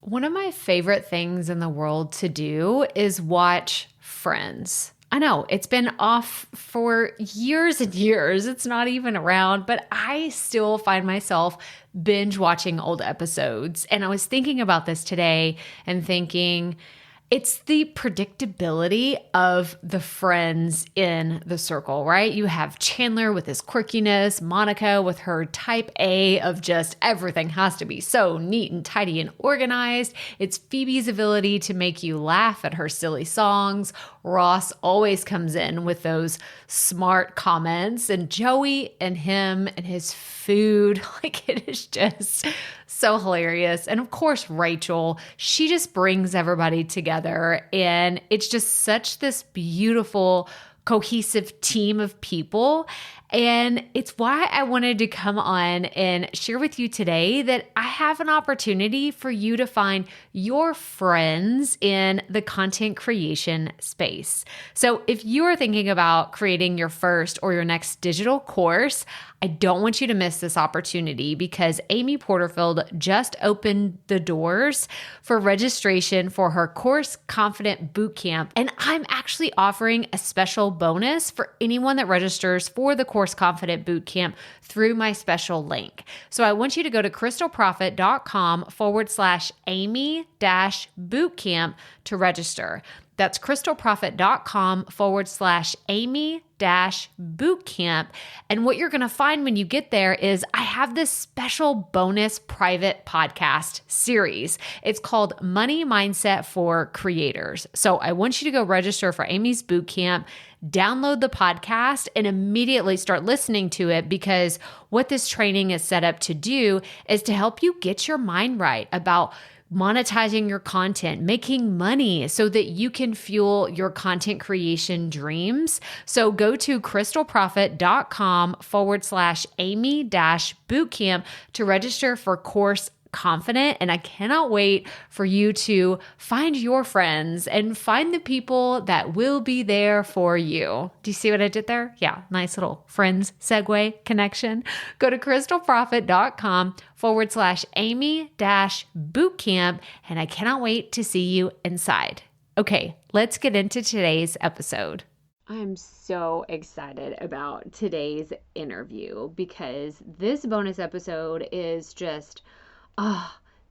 One of my favorite things in the world to do is watch Friends. I know it's been off for years and years. It's not even around, but I still find myself binge watching old episodes. And I was thinking about this today and thinking, it's the predictability of the friends in the circle, right? You have Chandler with his quirkiness, Monica with her type A of just everything has to be so neat and tidy and organized. It's Phoebe's ability to make you laugh at her silly songs. Ross always comes in with those smart comments, and Joey and him and his food, like it is just so hilarious. And of course, Rachel, she just brings everybody together, and it's just such this beautiful, cohesive team of people. And it's why I wanted to come on and share with you today that I have an opportunity for you to find your friends in the content creation space. So if you are thinking about creating your first or your next digital course, I don't want you to miss this opportunity because Amy Porterfield just opened the doors for registration for her Course Confident Bootcamp. And I'm actually offering a special bonus for anyone that registers for the Course Confident Bootcamp through my special link. So I want you to go to crystalprofit.com/Amy-bootcamp to register. That's crystalprofit.com/Amy-bootcamp. And what you're going to find when you get there is I have this special bonus private podcast series. It's called Money Mindset for Creators. So I want you to go register for Amy's bootcamp, download the podcast, and immediately start listening to it, because what this training is set up to do is to help you get your mind right about monetizing your content, making money so that you can fuel your content creation dreams. So go to crystalprofit.com/Amy-bootcamp to register for Course Confident. And I cannot wait for you to find your friends and find the people that will be there for you. Do you see what I did there? Yeah, nice little friends segue connection. Go to crystalprofit.com/Amy-bootcamp. And I cannot wait to see you inside. Okay, let's get into today's episode. I'm so excited about today's interview because this bonus episode is just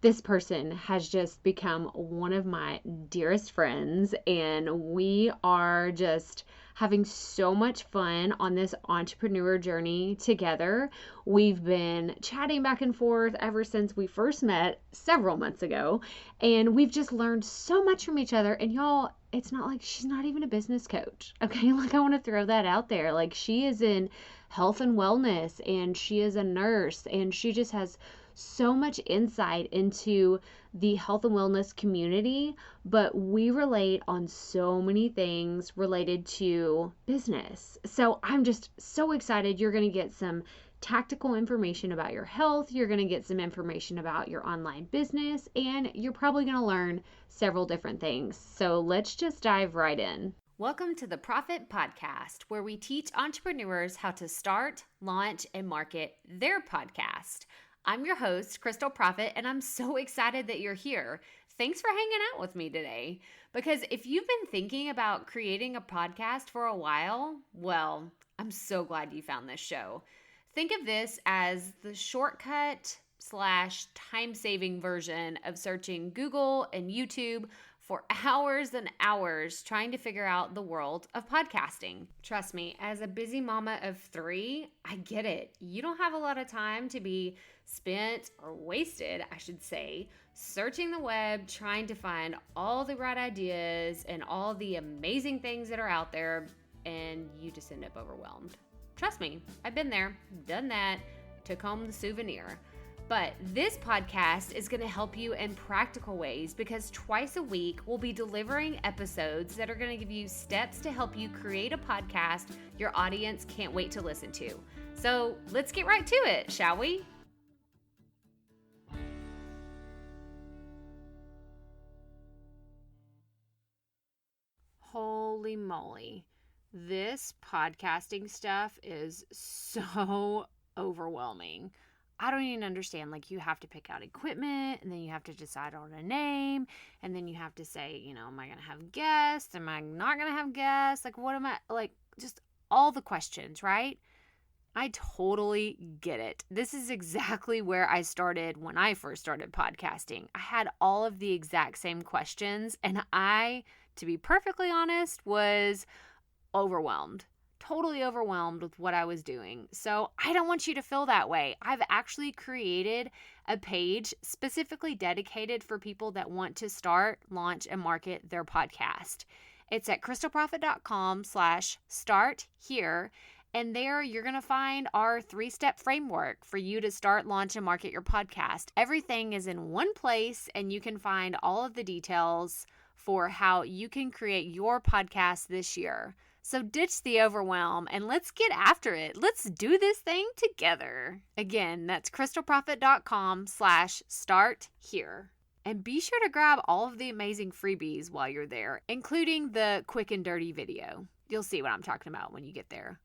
this person has just become one of my dearest friends, and we are just having so much fun on this entrepreneur journey together. We've been chatting back and forth ever since we first met several months ago, and we've just learned so much from each other. And y'all, it's not like she's not even a business coach, okay? Like, I want to throw that out there. Like, she is in health and wellness, and she is a nurse, and she just has so much insight into the health and wellness community, but we relate on so many things related to business. So I'm just so excited. You're going to get some tactical information about your health. You're going to get some information about your online business, and you're probably going to learn several different things. So let's just dive right in. Welcome to the Profit Podcast, where we teach entrepreneurs how to start, launch, and market their podcast. I'm your host, Crystal Profit, and I'm so excited that you're here. Thanks for hanging out with me today. Because if you've been thinking about creating a podcast for a while, well, I'm so glad you found this show. Think of this as the shortcut / time-saving version of searching Google and YouTube for hours and hours trying to figure out the world of podcasting. Trust me, as a busy mama of 3, I get it. You don't have a lot of time to be spent or wasted, I should say, searching the web, trying to find all the right ideas and all the amazing things that are out there, and you just end up overwhelmed. Trust me, I've been there, done that, took home the souvenir. But this podcast is going to help you in practical ways, because twice a week we'll be delivering episodes that are going to give you steps to help you create a podcast your audience can't wait to listen to. So let's get right to it, shall we? Holy moly. This podcasting stuff is so overwhelming. I don't even understand. Like, you have to pick out equipment, and then you have to decide on a name, and then you have to say, am I going to have guests? Am I not going to have guests? Like, what am I, like, just all the questions, right? I totally get it. This is exactly where I started when I first started podcasting. I had all of the exact same questions, and I, to be perfectly honest, was overwhelmed. Totally overwhelmed with what I was doing. So I don't want you to feel that way. I've actually created a page specifically dedicated for people that want to start, launch, and market their podcast. It's at crystalprofit.com/start here. And there you're going to find our 3-step framework for you to start, launch, and market your podcast. Everything is in one place, and you can find all of the details for how you can create your podcast this year. So ditch the overwhelm and let's get after it. Let's do this thing together. Again, that's crystalprofit.com/start here. And be sure to grab all of the amazing freebies while you're there, including the quick and dirty video. You'll see what I'm talking about when you get there.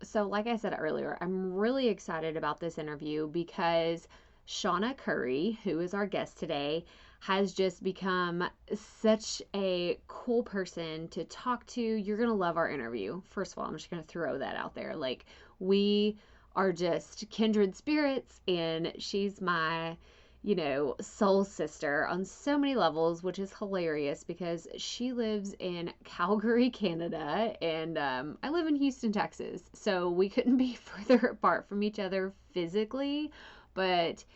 So like I said earlier, I'm really excited about this interview because Shawna Curry, who is our guest today, has just become such a cool person to talk to. You're going to love our interview. First of all, I'm just going to throw that out there. Like, we are just kindred spirits, and she's my soul sister on so many levels, which is hilarious because she lives in Calgary, Canada, and I live in Houston, Texas. So we couldn't be further apart from each other physically, but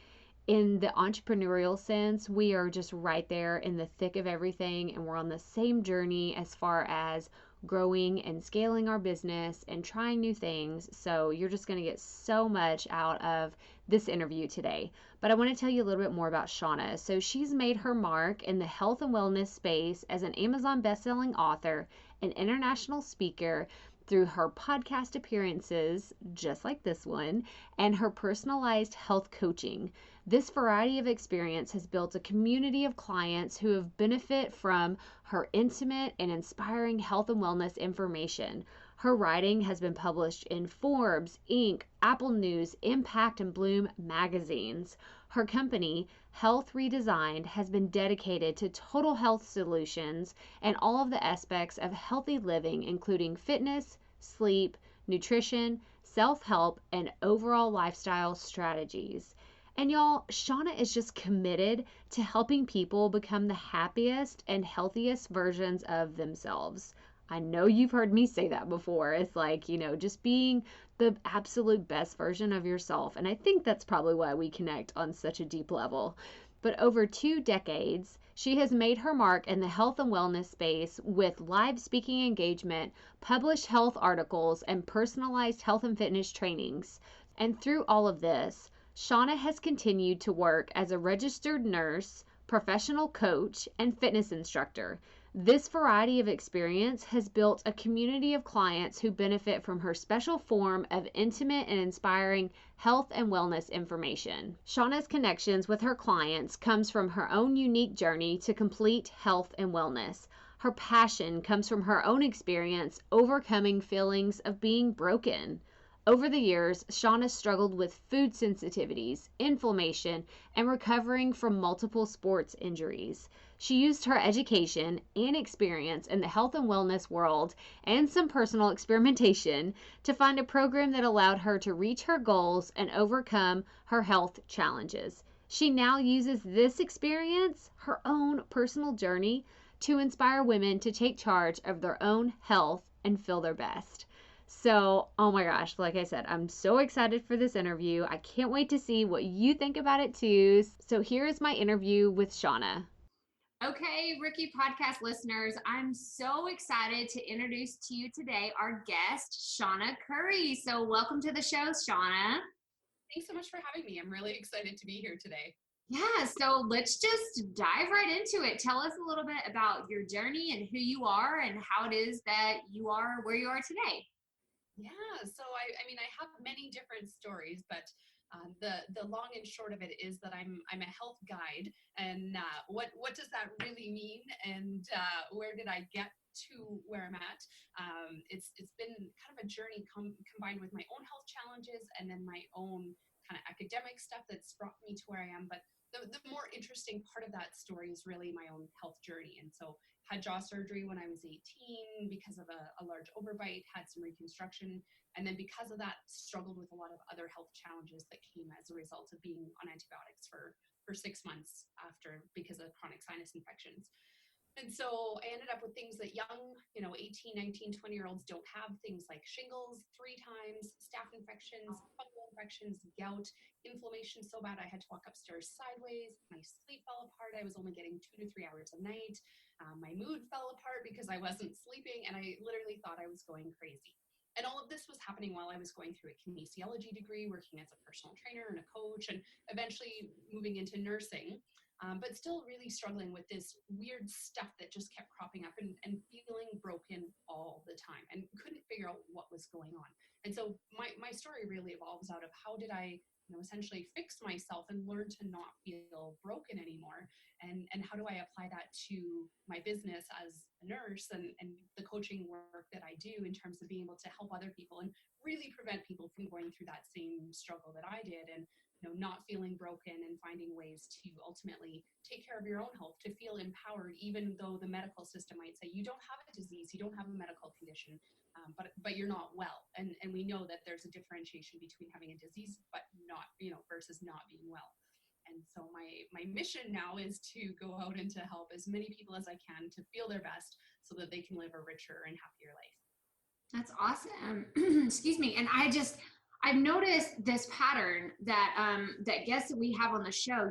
in the entrepreneurial sense, we are just right there in the thick of everything, and we're on the same journey as far as growing and scaling our business and trying new things. So you're just going to get so much out of this interview today. But I want to tell you a little bit more about Shawna. So she's made her mark in the health and wellness space as an Amazon bestselling author, an international speaker, through her podcast appearances, just like this one, and her personalized health coaching. This variety of experience has built a community of clients who have benefit from her intimate and inspiring health and wellness information. Her writing has been published in Forbes, Inc., Apple News, Impact, and Bloom magazines. Her company, Health Redesigned, has been dedicated to total health solutions and all of the aspects of healthy living, including fitness, sleep, nutrition, self-help, and overall lifestyle strategies. And y'all, Shawna is just committed to helping people become the happiest and healthiest versions of themselves. I know you've heard me say that before. It's like, just being the absolute best version of yourself. And I think that's probably why we connect on such a deep level. But over 2 decades, she has made her mark in the health and wellness space with live speaking engagement, published health articles, and personalized health and fitness trainings. And through all of this, Shawna has continued to work as a registered nurse, professional coach, and fitness instructor. This variety of experience has built a community of clients who benefit from her special form of intimate and inspiring health and wellness information. Shawna's connections with her clients comes from her own unique journey to complete health and wellness. Her passion comes from her own experience overcoming feelings of being broken. Over the years, Shawna struggled with food sensitivities, inflammation, and recovering from multiple sports injuries. She used her education and experience in the health and wellness world and some personal experimentation to find a program that allowed her to reach her goals and overcome her health challenges. She now uses this experience, her own personal journey, to inspire women to take charge of their own health and feel their best. So, oh my gosh, like I said, I'm so excited for this interview. I can't wait to see what you think about it too. So here is my interview with Shawna. Okay, Ricky podcast listeners, I'm so excited to introduce to you today our guest, Shawna Curry. So welcome to the show, Shawna. Thanks so much for having me. I'm really excited to be here today. Yeah, so let's just dive right into it. Tell us a little bit about your journey and who you are and how it is that you are where you are today. Yeah, so I mean, I have many different stories, but the long and short of it is that I'm a health guide, and what does that really mean, and where did I get to where I'm at? It's been kind of a journey combined with my own health challenges and then my own kind of academic stuff that's brought me to where I am. But the more interesting part of that story is really my own health journey. And so had jaw surgery when I was 18 because of a large overbite, had some reconstruction. And then because of that, struggled with a lot of other health challenges that came as a result of being on antibiotics for 6 months after, because of chronic sinus infections. And so I ended up with things that young, 18, 19, 20-year-olds don't have, things like shingles 3 times, staph infections, fungal infections, gout, inflammation so bad I had to walk upstairs sideways. My sleep fell apart. I was only getting 2 to 3 hours a night. My mood fell apart because I wasn't sleeping, and I literally thought I was going crazy. And all of this was happening while I was going through a kinesiology degree, working as a personal trainer and a coach, and eventually moving into nursing. But still really struggling with this weird stuff that just kept cropping up and feeling broken all the time, and couldn't figure out what was going on. And so my story really evolves out of how did I essentially fix myself and learn to not feel broken anymore, and how do I apply that to my business as a nurse and the coaching work that I do in terms of being able to help other people and really prevent people from going through that same struggle that I did, and not feeling broken and finding ways to ultimately take care of your own health, to feel empowered, even though the medical system might say you don't have a disease, you don't have a medical condition, but you're not well. And we know that there's a differentiation between having a disease, but not, versus not being well. And so my mission now is to go out and to help as many people as I can to feel their best so that they can live a richer and happier life. That's awesome. Excuse me. And I've noticed this pattern that that guests that we have on the show,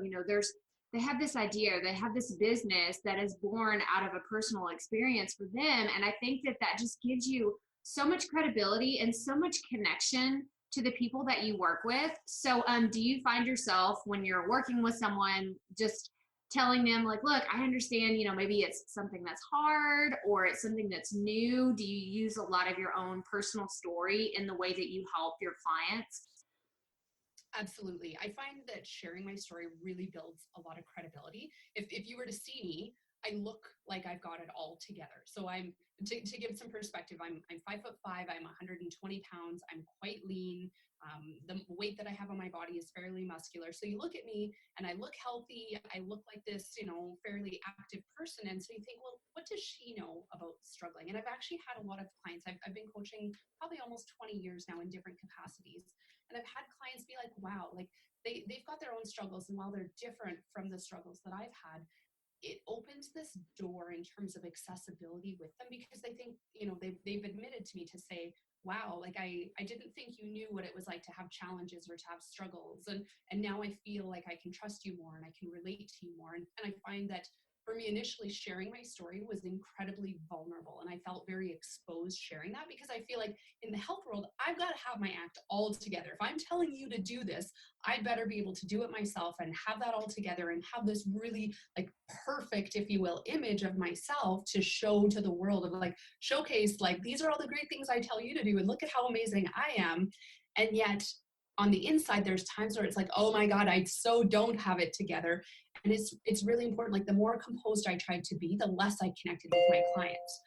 they have this idea, they have this business that is born out of a personal experience for them. And I think that just gives you so much credibility and so much connection to the people that you work with. So do you find yourself when you're working with someone just telling them like, look, I understand, maybe it's something that's hard or it's something that's new? Do you use a lot of your own personal story in the way that you help your clients? Absolutely. I find that sharing my story really builds a lot of credibility. If you were to see me, I look like I've got it all together. So I'm, to give some perspective, I'm 5'5", I'm 120 pounds, I'm quite lean. The weight that I have on my body is fairly muscular. So you look at me and I look healthy. I look like this, fairly active person. And so you think, well, what does she know about struggling? And I've actually had a lot of clients. I've been coaching probably almost 20 years now in different capacities. And I've had clients be like, wow, like they've got their own struggles. And while they're different from the struggles that I've had, it opens this door in terms of accessibility with them, because they think, they've admitted to me to say, wow, like I didn't think you knew what it was like to have challenges or to have struggles. And now I feel like I can trust you more and I can relate to you more. And I find that for me, initially sharing my story was incredibly vulnerable. And I felt very exposed sharing that, because I feel like in the health world, I've got to have my act all together. If I'm telling you to do this, I'd better be able to do it myself and have that all together and have this really like perfect, if you will, image of myself to show to the world, of like showcase, like, these are all the great things I tell you to do. And look at how amazing I am. And yet on the inside, there's times where it's like, oh my God, I so don't have it together. And it's really important. Like the more composed I tried to be, the less I connected with my clients.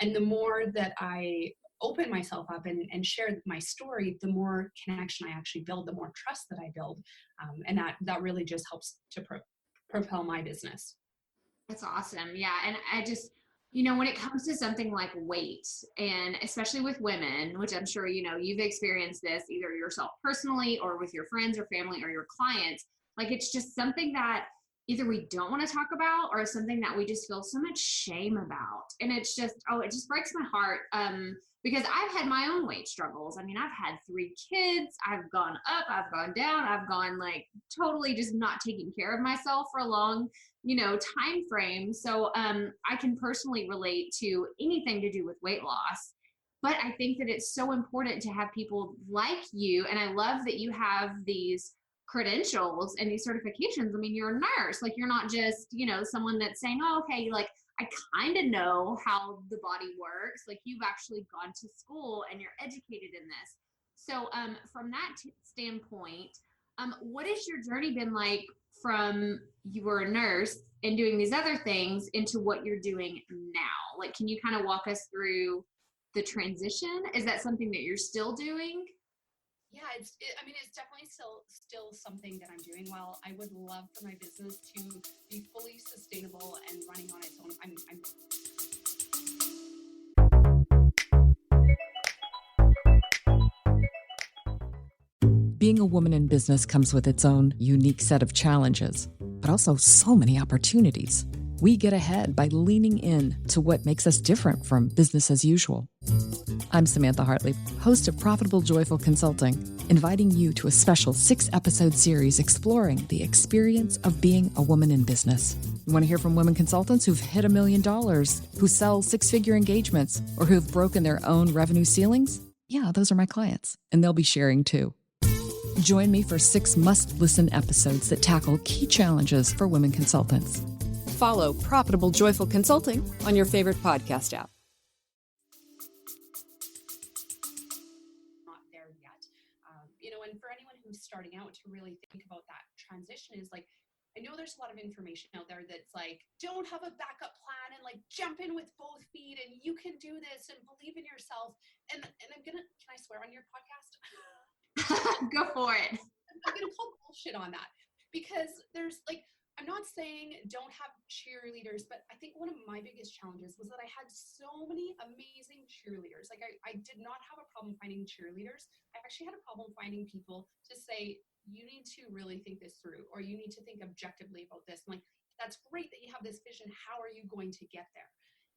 And the more that I open myself up and share my story, the more connection I actually build, the more trust that I build. And that really just helps to propel my business. That's awesome. Yeah. And I just, when it comes to something like weight, and especially with women, which I'm sure, you've experienced this either yourself personally or with your friends or family or your clients, like it's just something that either we don't want to talk about or something that we just feel so much shame about. And it's just, it just breaks my heart. Because I've had my own weight struggles. I mean, I've had 3 kids. I've gone up, I've gone down, I've gone like totally just not taking care of myself for a long, time frame. So I can personally relate to anything to do with weight loss. But I think that it's so important to have people like you. And I love that you have these credentials and these certifications. I mean, you're a nurse, like you're not just, someone that's saying, oh, okay, like I kind of know how the body works. Like you've actually gone to school and you're educated in this. So from that standpoint, what has your journey been like from you were a nurse and doing these other things into what you're doing now? Like, can you kind of walk us through the transition? Is that something that you're still doing? I mean, it's definitely still something that I'm doing. While I would love for my business to be fully sustainable and running on its own, I'm Being a woman in business comes with its own unique set of challenges, but also so many opportunities. We get ahead by leaning in to what makes us different from business as usual. I'm Samantha Hartley, host of Profitable Joyful Consulting, inviting you to a special 6-episode series exploring the experience of being a woman in business. You want to hear from women consultants who've hit $1 million, who sell 6-figure engagements, or who've broken their own revenue ceilings? Yeah, those are my clients, and they'll be sharing too. Join me for 6 must-listen episodes that tackle key challenges for women consultants. Follow Profitable Joyful Consulting on your favorite podcast app. not there yet. And for anyone who's starting out, to really think about that transition is like, I know there's a lot of information out there that's like, don't have a backup plan and like jump in with both feet and you can do this and believe in yourself. And can I swear on your podcast? Go for it. I'm going to call bullshit on that, because there's like, I'm not saying don't have cheerleaders, but I think one of my biggest challenges was that I had so many amazing cheerleaders. Like I did not have a problem finding cheerleaders. I actually had a problem finding people to say, you need to really think this through, or you need to think objectively about this. I'm like, that's great that you have this vision. How are you going to get there?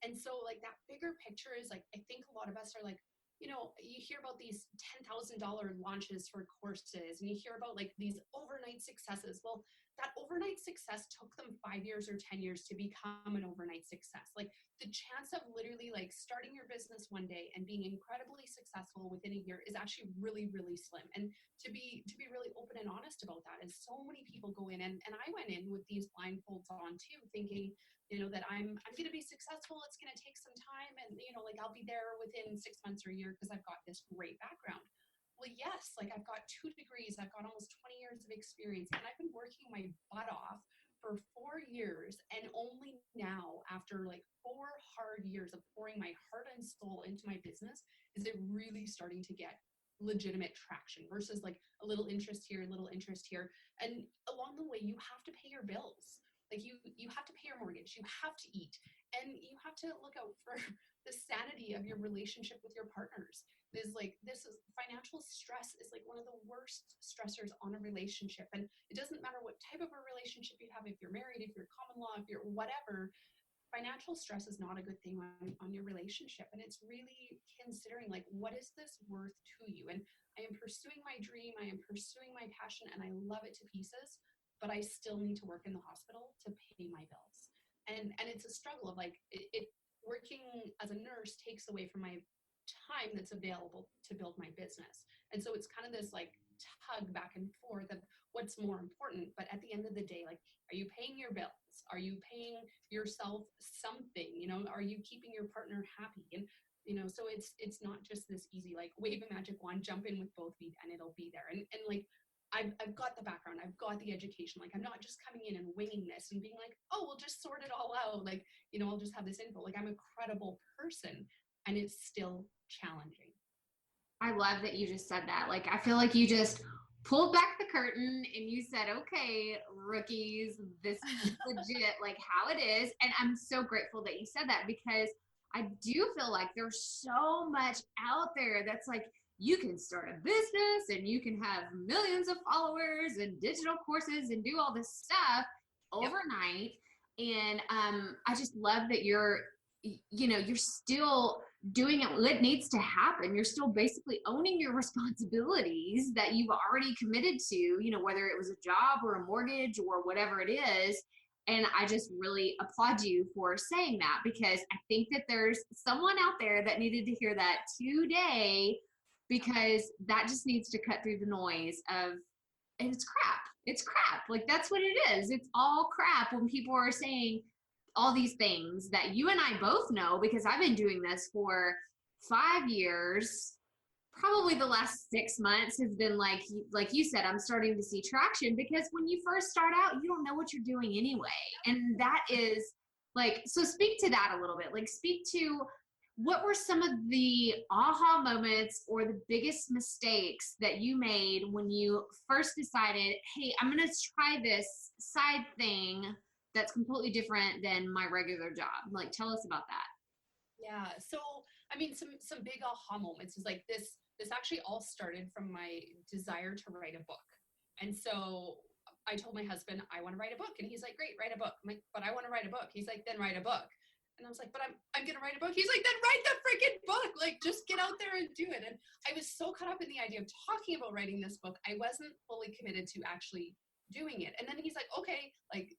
And so like that bigger picture is like, I think a lot of us are like, you hear about these $10,000 launches for courses, and you hear about like these overnight successes. Well, that overnight success took them 5 years or 10 years to become an overnight success. Like the chance of literally like starting your business one day and being incredibly successful within a year is actually really, really slim. And to be really open and honest about that is so many people go in, and I went in with these blindfolds on too, thinking, that I'm going to be successful. It's going to take some time. And, like I'll be there within 6 months or a year because I've got this great background. Well, yes, like I've got 2 degrees, I've got almost 20 years of experience, and I've been working my butt off for 4 years. And only now, after like 4 hard years of pouring my heart and soul into my business, is it really starting to get legitimate traction versus like a little interest here, a little interest here. And along the way, you have to pay your bills. Like you have to pay your mortgage, you have to eat, and you have to look out for the sanity of your relationship with your partners. Financial stress is like one of the worst stressors on a relationship. And it doesn't matter what type of a relationship you have, if you're married, if you're common law, if you're whatever, financial stress is not a good thing on your relationship. And it's really considering like, what is this worth to you? And I am pursuing my dream, I am pursuing my passion, and I love it to pieces, but I still need to work in the hospital to pay my bills. And it's a struggle of like, it working as a nurse takes away from my time that's available to build my business. And so it's kind of this like tug back and forth of what's more important. But at the end of the day, like, are you paying your bills? Are you paying yourself something? Are you keeping your partner happy? And so it's not just this easy like wave a magic wand, jump in with both feet, and it'll be there. And like I've got the background, I've got the education. Like I'm not just coming in and winging this and being like, oh, we'll just sort it all out. Like, I'll just have this info. Like I'm a credible person, and it's still challenging. I love that you just said that. Like, I feel like you just pulled back the curtain and you said, okay, rookies, this is legit, like how it is. And I'm so grateful that you said that, because I do feel like there's so much out there that's like, you can start a business and you can have millions of followers and digital courses and do all this stuff overnight. And I just love that you're still doing it. What needs to happen, you're still basically owning your responsibilities that you've already committed to, whether it was a job or a mortgage or whatever it is. And I just really applaud you for saying that, because I think that there's someone out there that needed to hear that today, because that just needs to cut through the noise of, and it's crap. It's crap. Like that's what it is. It's all crap when people are saying all these things that you and I both know, because I've been doing this for 5 years. Probably the last 6 months has been like you said, I'm starting to see traction, because when you first start out, you don't know what you're doing anyway. And that is like, so speak to that a little bit. Like speak to what were some of the aha moments or the biggest mistakes that you made when you first decided, hey, I'm going to try this side thing that's completely different than my regular job? Like, tell us about that. Yeah. So, I mean, some big aha moments is like this actually all started from my desire to write a book. And so I told my husband, I want to write a book. And he's like, great, write a book. I'm like, but I want to write a book. He's like, then write a book. And I was like, but I'm going to write a book. He's like, then write the freaking book. Like, just get out there and do it. And I was so caught up in the idea of talking about writing this book, I wasn't fully committed to actually doing it. And then he's like, okay, like,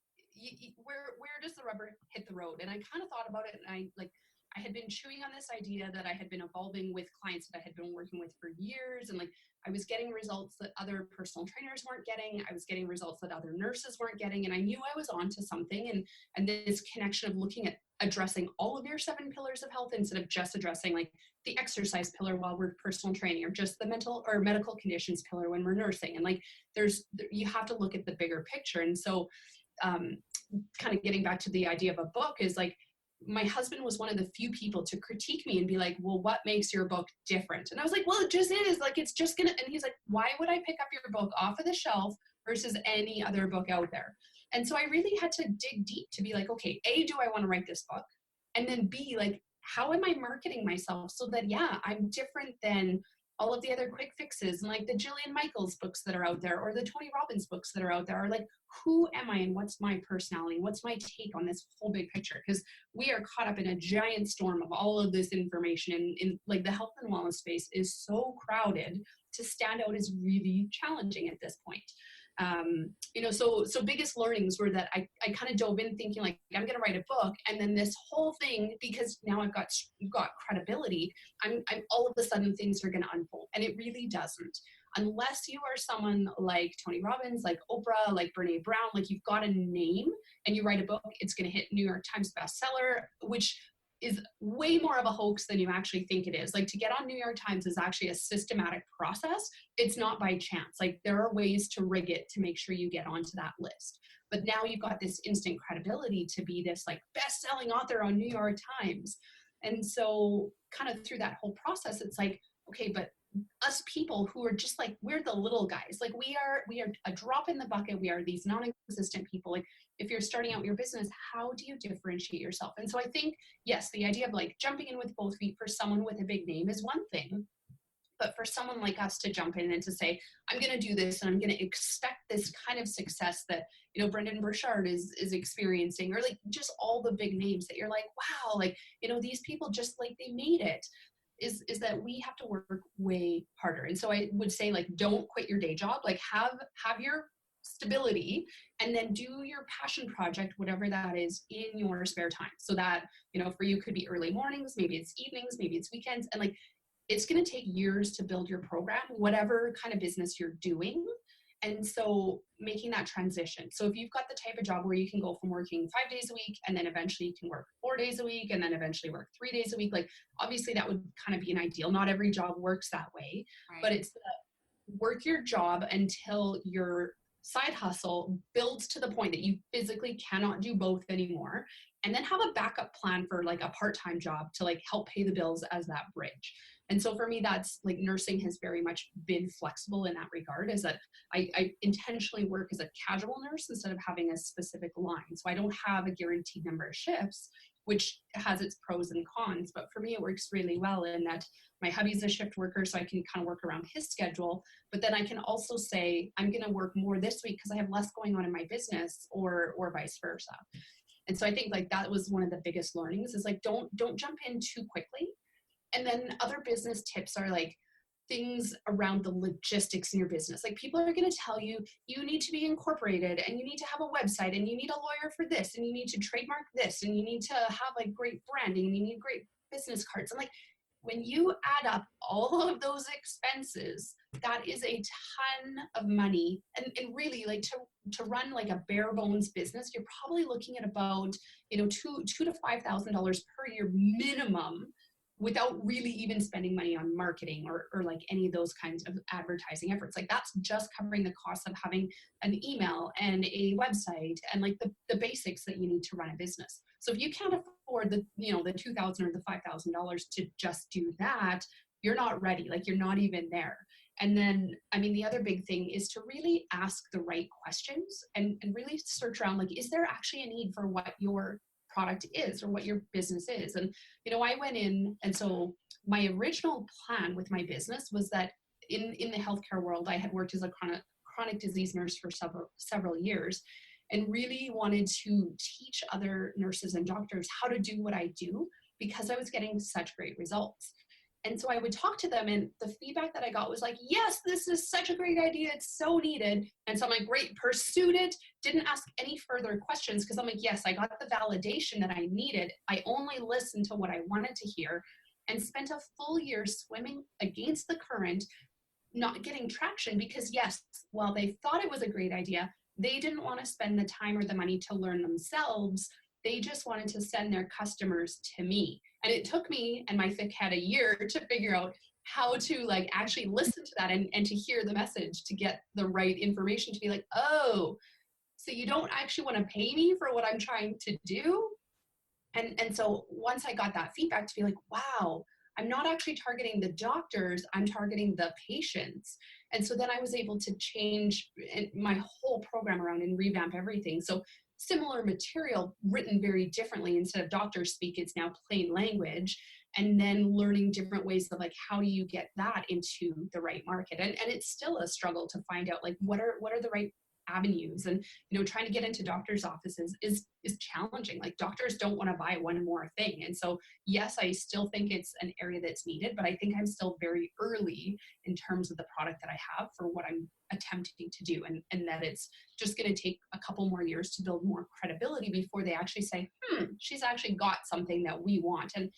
where does the rubber hit the road? And I kind of thought about it, and I had been chewing on this idea that I had been evolving with clients that I had been working with for years. And like, I was getting results that other personal trainers weren't getting. I was getting results that other nurses weren't getting. And I knew I was onto something. And this connection of looking at addressing all of your 7 pillars of health instead of just addressing like the exercise pillar while we're personal training, or just the mental or medical conditions pillar when we're nursing. And like, you have to look at the bigger picture. And so kind of getting back to the idea of a book is like, my husband was one of the few people to critique me and be like, well, what makes your book different? And I was like, well, it just is. Like, it's just gonna, and he's like, why would I pick up your book off of the shelf versus any other book out there? And so I really had to dig deep to be like, okay, A, do I want to write this book? And then B, like, how am I marketing myself so that, yeah, I'm different than all of the other quick fixes and like the Jillian Michaels books that are out there, or the Tony Robbins books that are out there, are like, who am I and what's my personality? What's my take on this whole big picture? Because we are caught up in a giant storm of all of this information, in like the health and wellness space is so crowded. To stand out is really challenging at this point. So biggest learnings were that I kind of dove in thinking like, I'm going to write a book, and then this whole thing, because now I've got credibility, I'm all of a sudden things are going to unfold, and it really doesn't. Unless you are someone like Tony Robbins, like Oprah, like Brene Brown, like you've got a name and you write a book, it's going to hit New York Times bestseller, which is way more of a hoax than you actually think it is. Like, to get on New York Times is actually a systematic process. It's not by chance. Like, there are ways to rig it to make sure you get onto that list. But now you've got this instant credibility to be this like best-selling author on New York Times. And so kind of through that whole process, it's like, okay, but us people who are just like, we're the little guys, like we are a drop in the bucket. We are these non-existent people. Like, if you're starting out your business, how do you differentiate yourself? And so I think, yes, the idea of like jumping in with both feet for someone with a big name is one thing. But for someone like us to jump in and to say, I'm going to do this and I'm going to expect this kind of success that, Brendan Burchard is experiencing, or like just all the big names that you're like, wow, like, these people just like they made it, is that we have to work way harder. And so I would say, like, don't quit your day job, like have your stability, and then do your passion project, whatever that is, in your spare time. So that, for you could be early mornings, maybe it's evenings, maybe it's weekends. And like, it's going to take years to build your program, whatever kind of business you're doing. And so making that transition. So if you've got the type of job where you can go from working 5 days a week, and then eventually you can work 4 days a week, and then eventually work 3 days a week, like obviously that would kind of be an ideal. Not every job works that way, right. But it's work your job until your side hustle builds to the point that you physically cannot do both anymore. And then have a backup plan for like a part-time job to like help pay the bills as that bridge. And so for me, that's like, nursing has very much been flexible in that regard, is that I intentionally work as a casual nurse instead of having a specific line. So I don't have a guaranteed number of shifts, which has its pros and cons. But for me, it works really well in that my hubby's a shift worker, so I can kind of work around his schedule. But then I can also say, I'm going to work more this week because I have less going on in my business, or vice versa. And so I think like that was one of the biggest learnings, is like, don't jump in too quickly. And then other business tips are like things around the logistics in your business. Like, people are going to tell you, you need to be incorporated, and you need to have a website, and you need a lawyer for this, and you need to trademark this, and you need to have like great branding, and you need great business cards. And like, when you add up all of those expenses, that is a ton of money. And really, like, to run like a bare bones business, you're probably looking at about, $2,000 to $5,000 per year minimum, without really even spending money on marketing or like any of those kinds of advertising efforts. Like, that's just covering the cost of having an email and a website and like the basics that you need to run a business. So if you can't afford the $2,000 or the $5,000 to just do that, you're not ready. Like you're not even there. And then, I mean, the other big thing is to really ask the right questions and really search around, like, is there actually a need for what your product is or what your business is? And, I went in, and so my original plan with my business was that in the healthcare world, I had worked as a chronic disease nurse for several years, and really wanted to teach other nurses and doctors how to do what I do because I was getting such great results. And so I would talk to them, and the feedback that I got was like, yes, this is such a great idea. It's so needed. And so I'm like, great, pursued it, didn't ask any further questions because I'm like, yes, I got the validation that I needed. I only listened to what I wanted to hear, and spent a full year swimming against the current, not getting traction because, yes, while they thought it was a great idea, they didn't want to spend the time or the money to learn themselves. They just wanted to send their customers to me. And it took me and my thick head a year to figure out how to like actually listen to that and to hear the message, to get the right information, to be like, oh, so you don't actually want to pay me for what I'm trying to do? And so once I got that feedback, to be like, wow, I'm not actually targeting the doctors, I'm targeting the patients. And so then I was able to change my whole program around and revamp everything. So similar material written very differently. Instead of doctor speak, it's now plain language. And then learning different ways of like, how do you get that into the right market? And it's still a struggle to find out like, what are the right avenues. And trying to get into doctors' offices is challenging. Like doctors don't want to buy one more thing. And so yes, I still think it's an area that's needed, but I think I'm still very early in terms of the product that I have for what I'm attempting to do, and that it's just going to take a couple more years to build more credibility before they actually say, she's actually got something that we want. And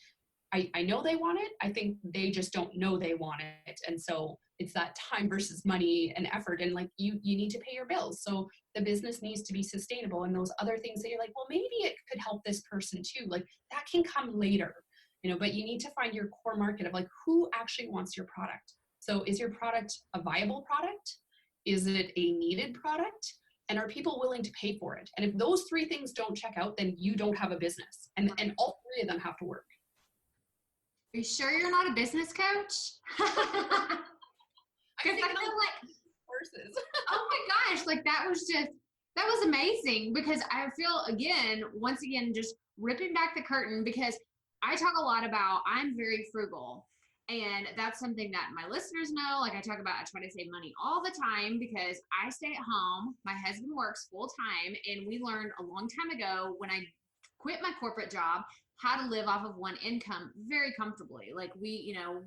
I know they want it. I think they just don't know they want it. And so it's that time versus money and effort. And like, you need to pay your bills. So the business needs to be sustainable. And those other things that you're like, well, maybe it could help this person too. Like that can come later, but you need to find your core market of like, who actually wants your product? So is your product a viable product? Is it a needed product? And are people willing to pay for it? And if those three things don't check out, then you don't have a business. And all three of them have to work. Are you sure you're not a business coach? Because I feel like courses. Oh my gosh, like that was amazing, because I feel once again, just ripping back the curtain, because I talk a lot about I'm very frugal. And that's something that my listeners know. Like I talk about, I try to save money all the time because I stay at home. My husband works full time. And we learned a long time ago when I quit my corporate job how to live off of one income very comfortably. Like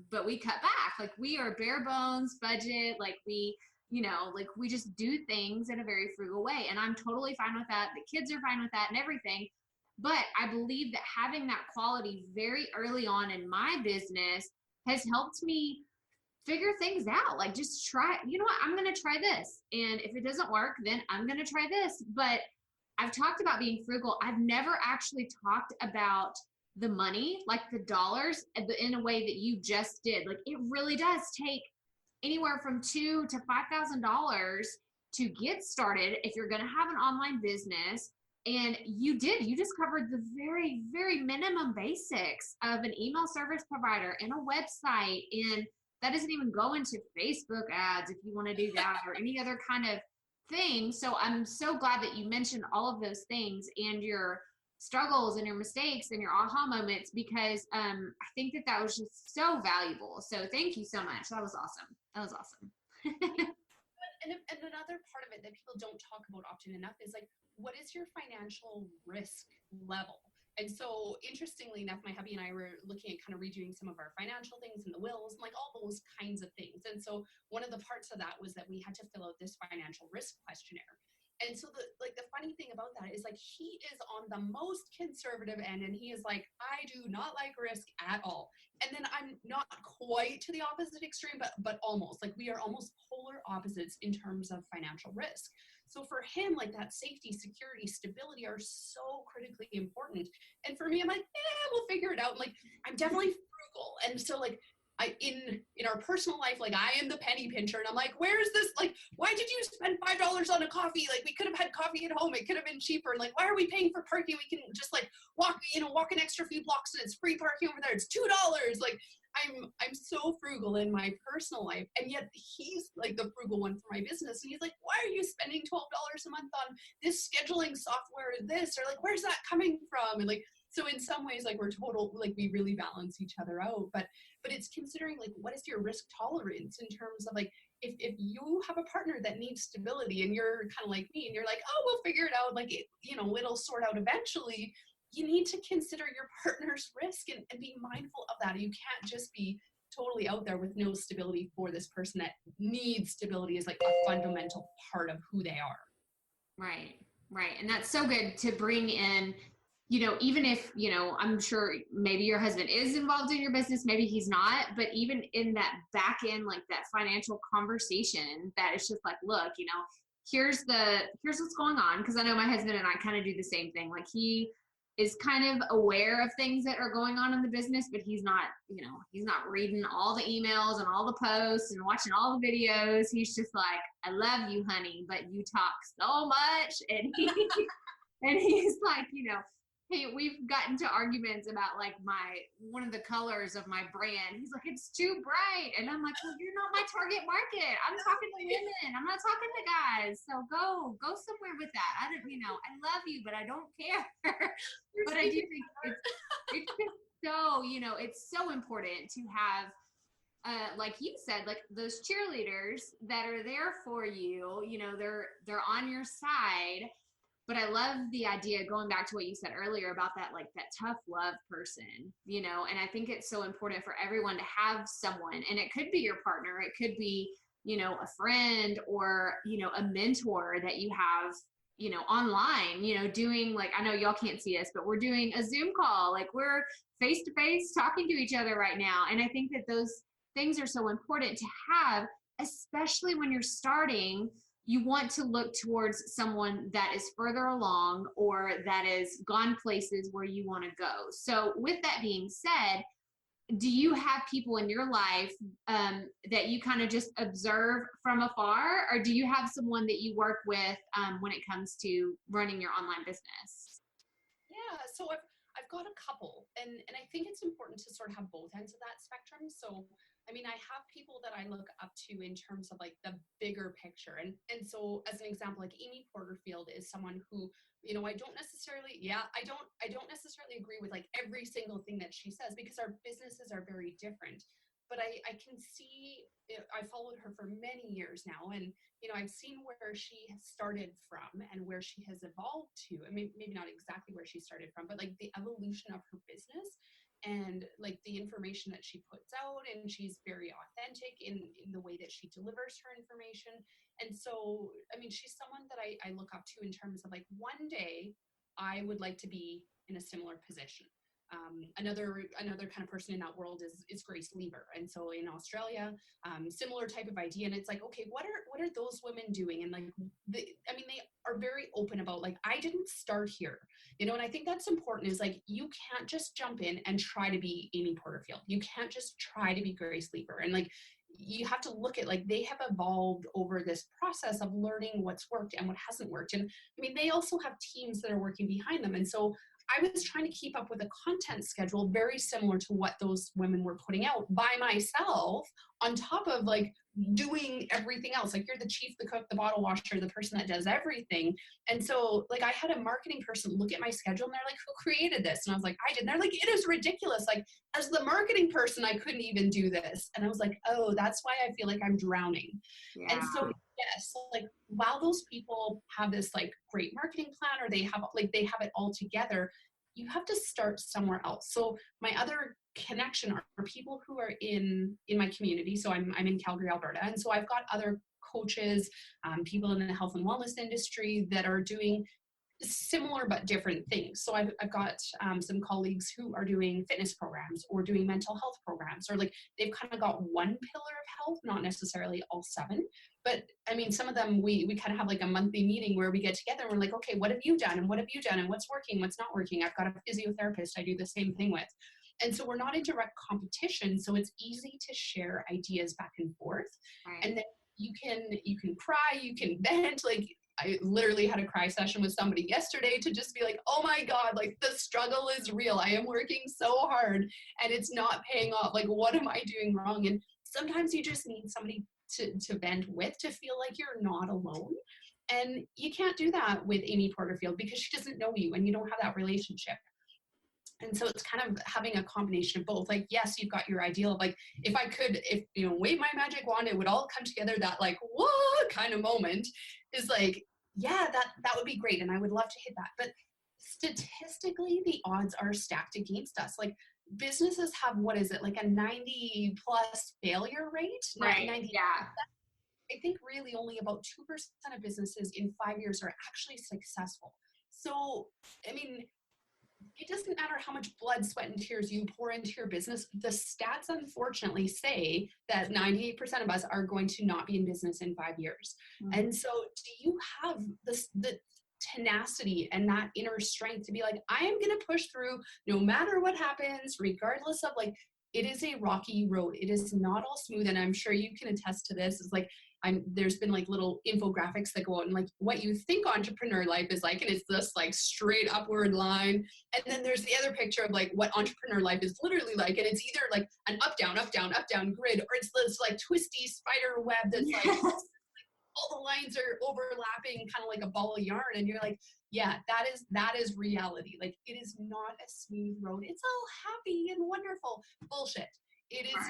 but we cut back. Like we are bare bones budget. Like we just do things in a very frugal way. And I'm totally fine with that. The kids are fine with that and everything. But I believe that having that quality very early on in my business has helped me figure things out. Like just try, I'm going to try this. And if it doesn't work, then I'm going to try this. But I've talked about being frugal. I've never actually talked about the money, like the dollars, in a way that you just did. Like it really does take anywhere from $2,000 to $5,000 to get started if you're going to have an online business. And you just covered the very, very minimum basics of an email service provider and a website. And that doesn't even go into Facebook ads if you want to do that, or any other kind of thing. So I'm so glad that you mentioned all of those things and your struggles and your mistakes and your aha moments, because I think that was just so valuable. So thank you so much. That was awesome. And another part of it that people don't talk about often enough is like, what is your financial risk level? And so interestingly enough, my hubby and I were looking at kind of redoing some of our financial things and the wills and like all those kinds of things. And so one of the parts of that was that we had to fill out this financial risk questionnaire. And so the funny thing about that is like, he is on the most conservative end, and he is like, I do not like risk at all. And then I'm not quite to the opposite extreme, but almost. Like we are almost polar opposites in terms of financial risk. So for him, like that safety, security, stability are so critically important. And for me, I'm like, we'll figure it out. Like I'm definitely frugal. And so like in our personal life, like I am the penny pincher, and I'm like, where is this? Like, why did you spend $5 on a coffee? Like we could have had coffee at home. It could have been cheaper. And like, why are we paying for parking? We can just like walk an extra few blocks and it's free parking over there. It's $2. Like I'm so frugal in my personal life, and yet he's like the frugal one for my business. And he's like, why are you spending $12 a month on this scheduling software, this, or like, where's that coming from? And like, so in some ways, like we really balance each other out, but it's considering like, what is your risk tolerance in terms of like, if you have a partner that needs stability and you're kind of like me and you're like, oh, we'll figure it out. Like, it'll sort out eventually. You need to consider your partner's risk and be mindful of that. You can't just be totally out there with no stability for this person that needs stability, is like a fundamental part of who they are. Right. And that's so good to bring in, even if, I'm sure maybe your husband is involved in your business, maybe he's not, but even in that back end, like that financial conversation, that it's just like, look, here's what's going on. Cause I know my husband and I kind of do the same thing. Like he is kind of aware of things that are going on in the business, but he's not reading all the emails and all the posts and watching all the videos. He's just like, I love you, honey, but you talk so much. And he's like, hey, we've gotten to arguments about like one of the colors of my brand. He's like, it's too bright. And I'm like, well, you're not my target market. I'm talking to women. I'm not talking to guys. So go somewhere with that. I love you, but I don't care. But I do think it's just so, it's so important to have, like you said, like those cheerleaders that are there for you, they're on your side. But I love the idea, going back to what you said earlier about that, like that tough love person, and I think it's so important for everyone to have someone, and it could be your partner, it could be, a friend or, a mentor that you have, online, doing, like, I know y'all can't see us, but we're doing a Zoom call, like we're face to face talking to each other right now. And I think that those things are so important to have, especially when you're starting. You want to look towards someone that is further along or that has gone places where you want to go. So with that being said, do you have people in your life that you kind of just observe from afar, or do you have someone that you work with when it comes to running your online business? Yeah, so I've got a couple, and I think it's important to sort of have both ends of that spectrum. So I have people that I look up to in terms of like the bigger picture. And so as an example, like Amy Porterfield is someone who, I don't necessarily agree with like every single thing that she says, because our businesses are very different. But I can see, I followed her for many years now, and I've seen where she has started from and where she has evolved to. I mean, maybe not exactly where she started from, but like the evolution of her business and like the information that she puts out, and she's very authentic in the way that she delivers her information. And so, she's someone that I look up to in terms of like, one day I would like to be in a similar position. Another kind of person in that world is Grace Lever. And so in Australia, similar type of idea. And it's like, okay, what are those women doing? And like, they are very open about like, I didn't start here, and I think that's important, is like, you can't just jump in and try to be Amy Porterfield. You can't just try to be Grace Lever. And like, you have to look at like, they have evolved over this process of learning what's worked and what hasn't worked. And they also have teams that are working behind them. And so I was trying to keep up with a content schedule very similar to what those women were putting out by myself, on top of like doing everything else. Like, you're the chief, the cook, the bottle washer, the person that does everything. And so like, I had a marketing person look at my schedule and they're like, who created this? And I was like, I did. And they're like, it is ridiculous. Like, as the marketing person, I couldn't even do this. And I was like, oh, that's why I feel like I'm drowning. Yeah. And so yes, like, while those people have this like great marketing plan, or they have it all together, you have to start somewhere else. So my other connection are people who are in my community. So I'm in Calgary, Alberta. And so I've got other coaches, people in the health and wellness industry that are doing similar but different things. So I've got some colleagues who are doing fitness programs or doing mental health programs, or like, they've kind of got one pillar of health, not necessarily all 7. But some of them, we kind of have like a monthly meeting where we get together and we're like, okay, what have you done? And what have you done? And what's working, what's not working? I've got a physiotherapist I do the same thing with. And so we're not in direct competition. So it's easy to share ideas back and forth. Right. And then you can cry, you can vent, like, I literally had a cry session with somebody yesterday to just be like, oh my God, like the struggle is real. I am working so hard and it's not paying off. Like, what am I doing wrong? And sometimes you just need somebody to vent with, to feel like you're not alone. And you can't do that with Amy Porterfield because she doesn't know you and you don't have that relationship. And so it's kind of having a combination of both. Like, yes, you've got your ideal of like, if wave my magic wand, it would all come together. That like, what kind of moment is like, yeah, that would be great. And I would love to hit that. But statistically, the odds are stacked against us. Like businesses have, what is it? Like a 90+ failure rate. Right. 90, Yeah. I think really only about 2% of businesses in 5 years are actually successful. So, I mean, it doesn't matter how much blood, sweat, and tears you pour into your business. The stats unfortunately say that 98% of us are going to not be in business in 5 years. Mm-hmm. And so do you have the tenacity and that inner strength to be like, I am going to push through no matter what happens, regardless of like, it is a rocky road. It is not all smooth. And I'm sure you can attest to this. It's like, there's been like little infographics that go out and like what you think entrepreneur life is like, and it's this like straight upward line. And then there's the other picture of like what entrepreneur life is literally like. And it's either like an up, down grid, or it's this like twisty spider web that's like all the lines are overlapping, kind of like a ball of yarn. And you're like, yeah, that is reality. Like it is not a smooth road. It's all happy and wonderful. Bullshit. It is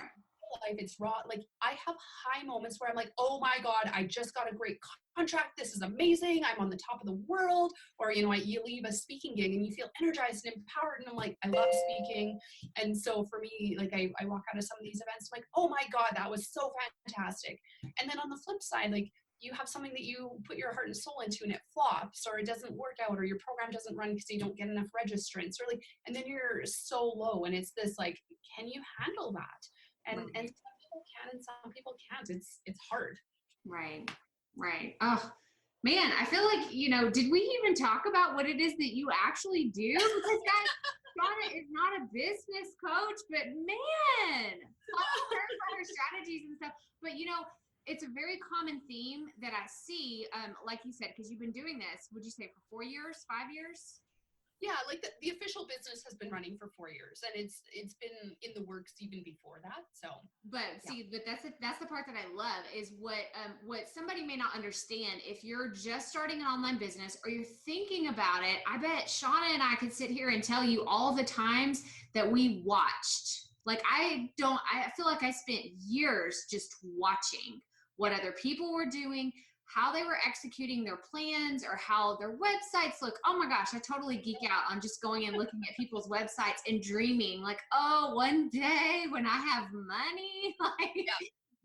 life. It's raw. Like I have high moments where I'm like, oh my God, I just got a great contract. This is amazing. I'm on the top of the world. Or, you leave a speaking gig and you feel energized and empowered. And I'm like, I love speaking. And so for me, like I walk out of some of these events, I'm like, oh my God, that was so fantastic. And then on the flip side, like you have something that you put your heart and soul into and it flops or it doesn't work out or your program doesn't run because you don't get enough registrants or like, and then you're so low and it's this like, can you handle that? And some people can and some people can't. It's hard. Right. Oh man, I feel like, did we even talk about what it is that you actually do? Because guys, Shawna is not a business coach, but man, her strategies and stuff. But it's a very common theme that I see, like you said, because you've been doing this, would you say for 4 years, 5 years? Yeah, like the official business has been running for 4 years and it's been in the works even before that. So, but that's the part that I love is what somebody may not understand. If you're just starting an online business or you're thinking about it, I bet Shawna and I could sit here and tell you all the times that we watched. Like I feel like I spent years just watching what other people were doing, how they were executing their plans or how their websites look. Oh my gosh, I totally geek out on just going and looking at people's websites and dreaming like, oh, one day when I have money, like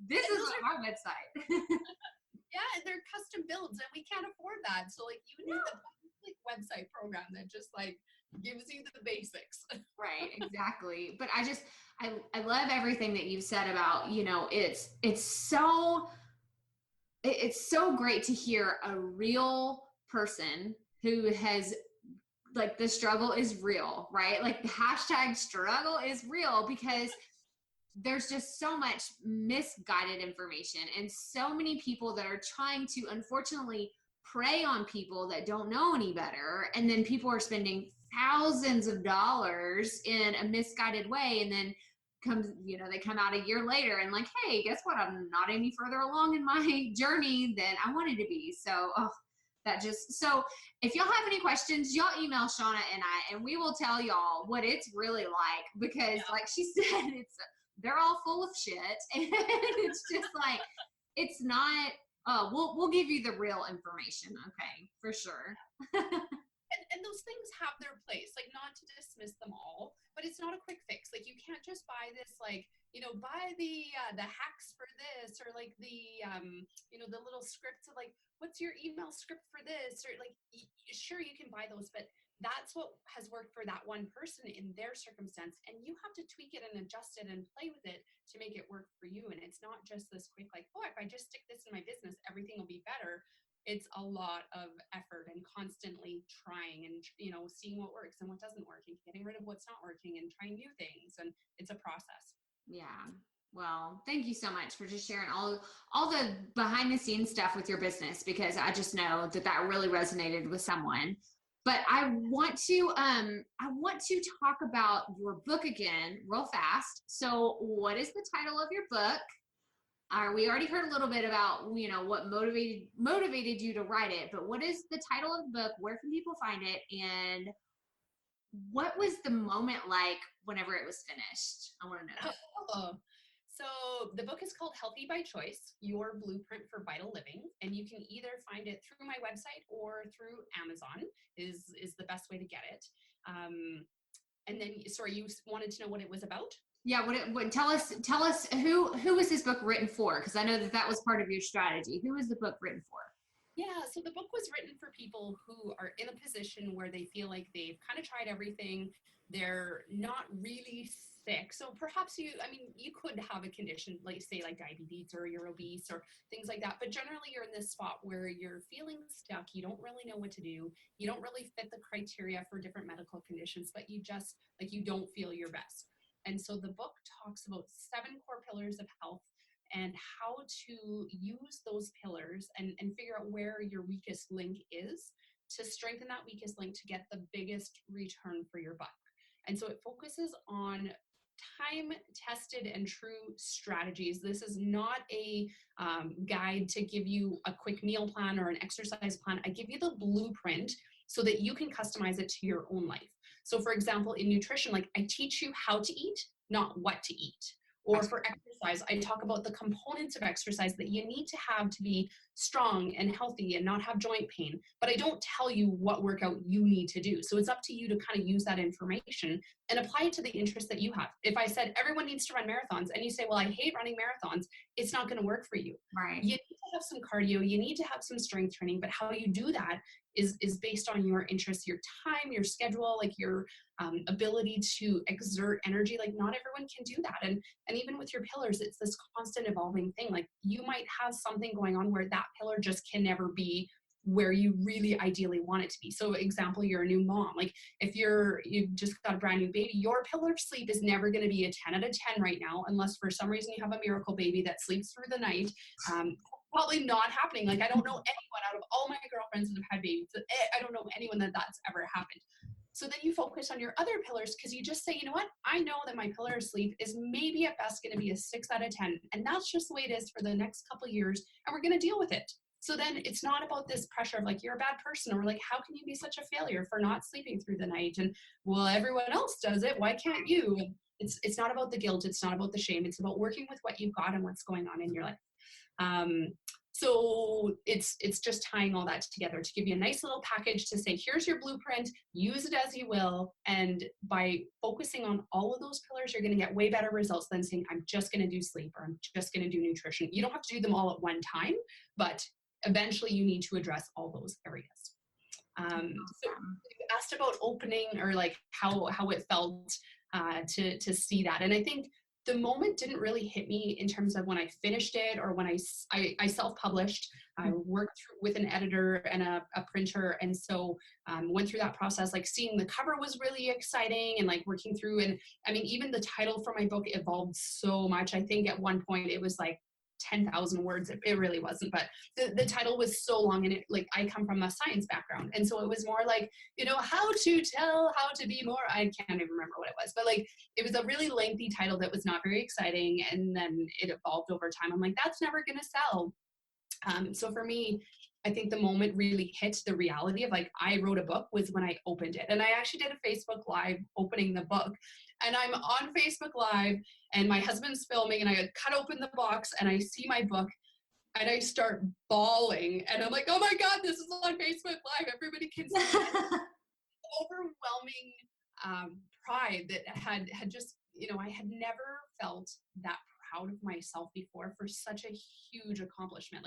this is my website. Yeah, and they're custom builds and we can't afford that. So like you need the website program that just like gives you the basics. Right, exactly. But I love everything that you've said about, it's so great to hear a real person who has like the struggle is real, right? Like the hashtag struggle is real because there's just so much misguided information and so many people that are trying to unfortunately prey on people that don't know any better. And then people are spending thousands of dollars in a misguided way. And then they come out a year later and like, hey, guess what? I'm not any further along in my journey than I wanted to be. So, so if y'all have any questions, y'all email Shawna and I, and we will tell y'all what it's really like because like she said, they're all full of shit. And it's just like, it's not, we'll give you the real information. Okay. For sure. And those things have their place, like not to dismiss them all, but it's not a quick fix. Like you can't just buy this, like, buy the hacks for this or like the little scripts of like, what's your email script for this? Or like, sure, you can buy those, but that's what has worked for that one person in their circumstance. And you have to tweak it and adjust it and play with it to make it work for you. And it's not just this quick, like, oh, if I just stick this in my business, everything will be better. It's a lot of effort and constantly trying and, seeing what works and what doesn't work and getting rid of what's not working and trying new things. And it's a process. Yeah. Well, thank you so much for just sharing all the behind the scenes stuff with your business, because I just know that really resonated with someone. But I want to talk about your book again real fast. So what is the title of your book? We already heard a little bit about, what motivated you to write it, but what is the title of the book? Where can people find it? And what was the moment like whenever it was finished? I want to know. Oh, so the book is called Healthy by Choice, Your Blueprint for Vital Living. And you can either find it through my website or through Amazon is the best way to get it. And then, sorry, you wanted to know what it was about? Yeah. Tell us who was this book written for? Because I know that was part of your strategy. Who is the book written for? Yeah, so the book was written for people who are in a position where they feel like they've kind of tried everything. They're not really sick. So perhaps you could have a condition, like say like diabetes, or you're obese or things like that. But generally you're in this spot where you're feeling stuck. You don't really know what to do. You don't really fit the criteria for different medical conditions, but you just you don't feel your best. And so the book talks about 7 core pillars of health and how to use those pillars and figure out where your weakest link is to strengthen that weakest link to get the biggest return for your buck. And so it focuses on time-tested and true strategies. This is not a guide to give you a quick meal plan or an exercise plan. I give you the blueprint so that you can customize it to your own life. So for example, in nutrition, I teach you how to eat, not what to eat. Or for exercise, I talk about the components of exercise that you need to have to be strong and healthy and not have joint pain. But I don't tell you what workout you need to do. So it's up to you to kind of use that information and apply it to the interest that you have. If I said everyone needs to run marathons and you say, well, I hate running marathons, it's not going to work for you. Right. You need to have some cardio, you need to have some strength training, but how you do that is based on your interests, your time, your schedule, your ability to exert energy. Not everyone can do that. And even with your pillars, it's this constant evolving thing. You might have something going on where that pillar just can never be where you really ideally want it to be. So example, you're a new mom. If you've just got a brand new baby, your pillar of sleep is never going to be a 10 out of 10 right now, unless for some reason you have a miracle baby that sleeps through the night. Probably not happening. I don't know anyone out of all my girlfriends that have had babies. I don't know anyone that's ever happened. So then you focus on your other pillars because you just say, you know what? I know that my pillar of sleep is maybe at best going to be a 6 out of 10. And that's just the way it is for the next couple of years. And we're going to deal with it. So then it's not about this pressure of you're a bad person, or how can you be such a failure for not sleeping through the night? And well, everyone else does it. Why can't you? And it's not about the guilt. It's not about the shame. It's about working with what you've got and what's going on in your life. So it's just tying all that together to give you a nice little package to say, here's your blueprint, use it as you will. And by focusing on all of those pillars, you're going to get way better results than saying, I'm just going to do sleep or I'm just going to do nutrition. You don't have to do them all at one time, but eventually you need to address all those areas. So you asked about opening or how it felt to see that. And I think the moment didn't really hit me in terms of when I finished it or when I self-published. I worked with an editor and a printer. And so went through that process, seeing the cover was really exciting and working through. And even the title for my book evolved so much. I think at one point it was 10,000 words. It really wasn't, but the title was so long, and I come from a science background. And so it was more how to be more, I can't even remember what it was, but it was a really lengthy title that was not very exciting. And then it evolved over time. I'm that's never going to sell. So for me, I think the moment really hit the reality of I wrote a book was when I opened it. And I actually did a Facebook Live opening the book. And I'm on Facebook Live and my husband's filming and I cut open the box and I see my book and I start bawling. And I'm oh my God, this is on Facebook Live. Everybody can see it. Overwhelming pride that had just, I had never felt that proud of myself before for such a huge accomplishment.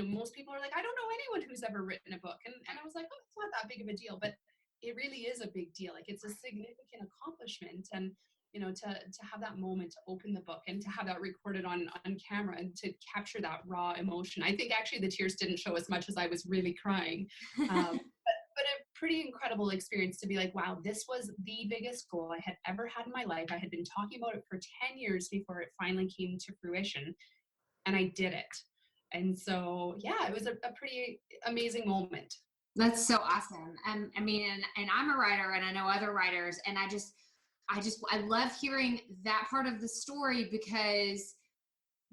Most people are I don't know anyone who's ever written a book. And I was oh, it's not that big of a deal, but it really is a big deal. It's a significant accomplishment. And, to have that moment to open the book and to have that recorded on camera and to capture that raw emotion. I think actually the tears didn't show as much as I was really crying. But it pretty incredible experience to be like, wow, this was the biggest goal I had ever had in my life. I had been talking about it for 10 years before it finally came to fruition, and I did it. And so, yeah, it was a pretty amazing moment. That's so awesome. I mean, and I'm a writer, and I know other writers, and I love hearing that part of the story, because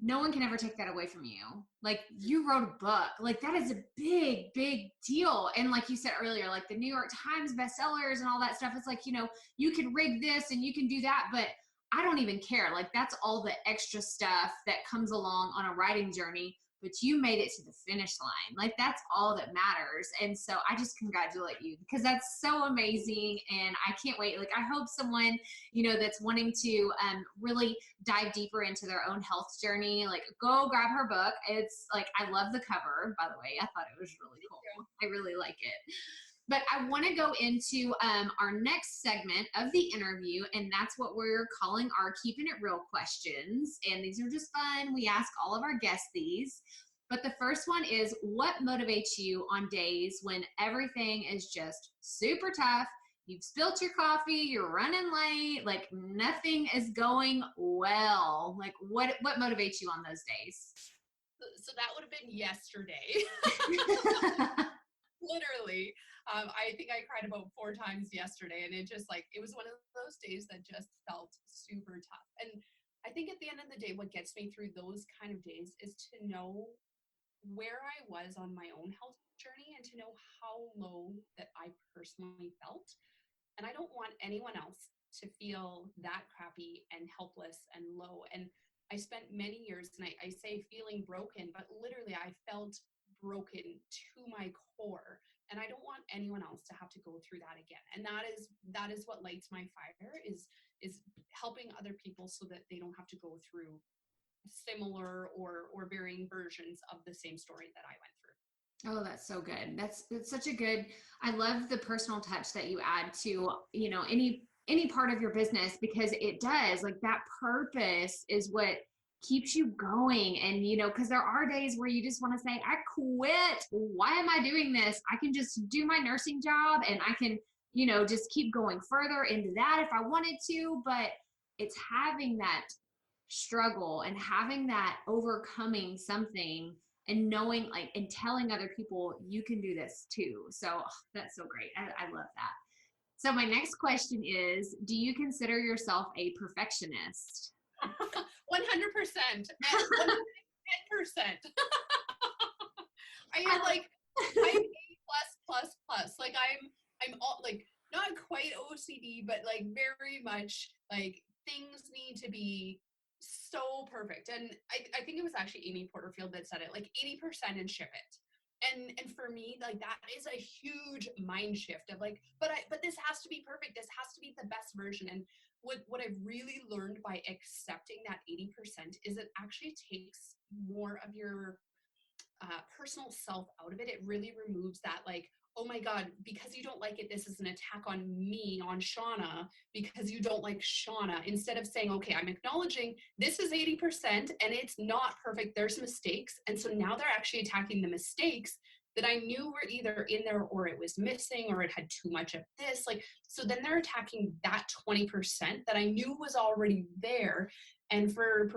no one can ever take that away from you. Like, you wrote a book, like that is a big, big deal. And like you said earlier, like the New York Times bestsellers and all that stuff, it's like, you can rig this and you can do that, but I don't even care. Like, that's all the extra stuff that comes along on a writing journey, but you made it to the finish line. Like, that's all that matters. And so I just congratulate you, because that's so amazing. And I can't wait. Like, I hope someone, that's wanting to really dive deeper into their own health journey, like, go grab her book. It's like, I love the cover, by the way. I thought it was really cool. I really like it. But I want to go into our next segment of the interview, and that's what we're calling our Keeping It Real questions. And these are just fun. We ask all of our guests these. But the first one is, what motivates you on days when everything is just super tough? You've spilt your coffee, you're running late, like nothing is going well. Like, what motivates you on those days? So that would have been yesterday. Literally. I think I cried about 4 times yesterday, and it was one of those days that just felt super tough. And I think at the end of the day, what gets me through those kind of days is to know where I was on my own health journey, and to know how low that I personally felt. And I don't want anyone else to feel that crappy and helpless and low. And I spent many years, and I say feeling broken, but literally I felt broken to my core. And I don't want anyone else to have to go through that again. And that is what lights my fire, is helping other people so that they don't have to go through similar or varying versions of the same story that I went through. Oh, that's so good. That's such a good, I love the personal touch that you add to, any part of your business, because it does, like, that purpose is what keeps you going. And, because there are days where you just want to say, I quit. Why am I doing this? I can just do my nursing job, and I can, just keep going further into that if I wanted to. But it's having that struggle and having that overcoming something, and knowing, like, and telling other people you can do this too. So that's so great. I love that. So my next question is, do you consider yourself a perfectionist? 100%. 110%. I am like, I'm A+++. Like, I'm all, like, not quite OCD, but like very much like things need to be so perfect. And I think it was actually Amy Porterfield that said it, like 80% and ship it. And for me, like, that is a huge mind shift of like, but this has to be perfect. This has to be the best version. And what I've really learned by accepting that 80% is it actually takes more of your personal self out of it. It really removes that, like, oh my God, because you don't like it, this is an attack on me, on Shawna, because you don't like Shawna. Instead of saying, okay, I'm acknowledging this is 80% and it's not perfect, there's mistakes. And so now they're actually attacking the mistakes that I knew were either in there, or it was missing, or it had too much of this. Like, so then they're attacking that 20% that I knew was already there. And for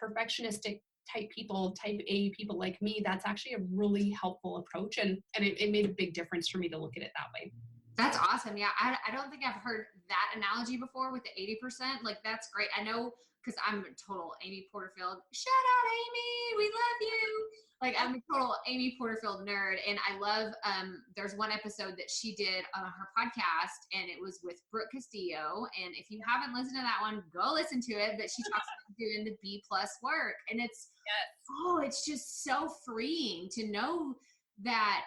perfectionistic type people, type A people like me, that's actually a really helpful approach. And it made a big difference for me to look at it that way. That's awesome. Yeah. I don't think I've heard that analogy before with the 80%. Like, that's great. I know, because I'm a total Amy Porterfield. Shout out, Amy. We love you. Like, I'm a total Amy Porterfield nerd. And I love, there's one episode that she did on her podcast, and it was with Brooke Castillo. And if you haven't listened to that one, go listen to it. But she talks about doing the B+ work. And it's, it's just so freeing to know that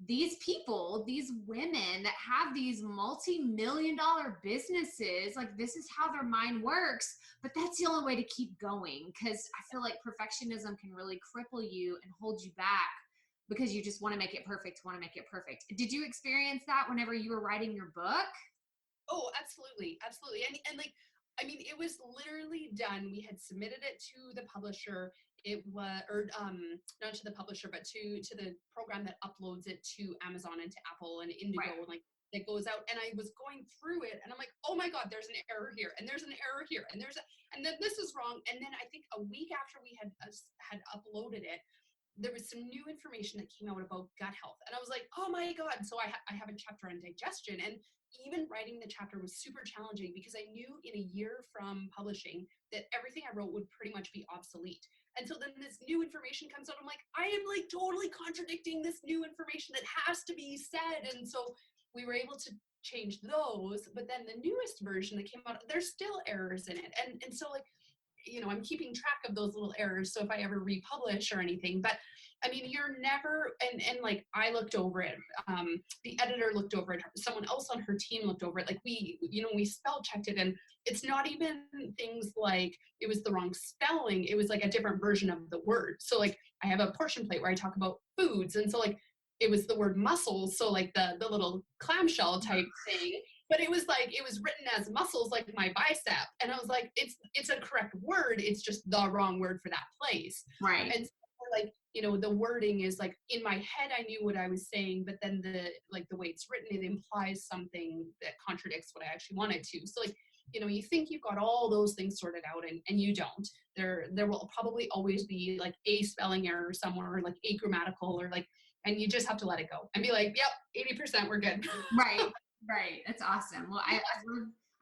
these people, these women that have these multi-million-dollar businesses, like, this is how their mind works, but that's the only way to keep going. Because I feel like perfectionism can really cripple you and hold you back, because you just want to make it perfect, Did you experience that whenever you were writing your book? Oh, absolutely. Absolutely. And like, I mean, it was literally done. We had submitted it to the publisher. It was, or not to the publisher, but to the program that uploads it to Amazon and to Apple and Indigo, right, and like that goes out, and I was going through it and I'm like, oh my God, there's an error here and there's an error here and and then this is wrong. And then I think a week after we had uploaded it, there was some new information that came out about gut health. And I was like, oh my God. So I have a chapter on digestion, and even writing the chapter was super challenging because I knew in a year from publishing that everything I wrote would pretty much be obsolete. And so then this new information comes out. I'm like, I am like totally contradicting this new information that has to be said. And so we were able to change those, but then the newest version that came out, there's still errors in it. And so like, you know, I'm keeping track of those little errors. So if I ever republish or anything, but I mean, you're never, and like I looked over it, the editor looked over it, someone else on her team looked over it. Like we spell checked it, and it's not even things like it was the wrong spelling. It was like a different version of the word. So like I have a portion plate where I talk about foods. And so like, it was the word mussels. So like the little clamshell type thing, but it was written as muscles, like my bicep. And I was like, it's a correct word. It's just the wrong word for that place. Right. And so like, you know, the wording is like in my head, I knew what I was saying, but then the way it's written, it implies something that contradicts what I actually wanted to. So like, you know, you think you've got all those things sorted out, and you don't. There will probably always be like a spelling error somewhere, or like a grammatical, or like, and you just have to let it go and be like, yep, 80%, we're good. Right. That's awesome. Well, I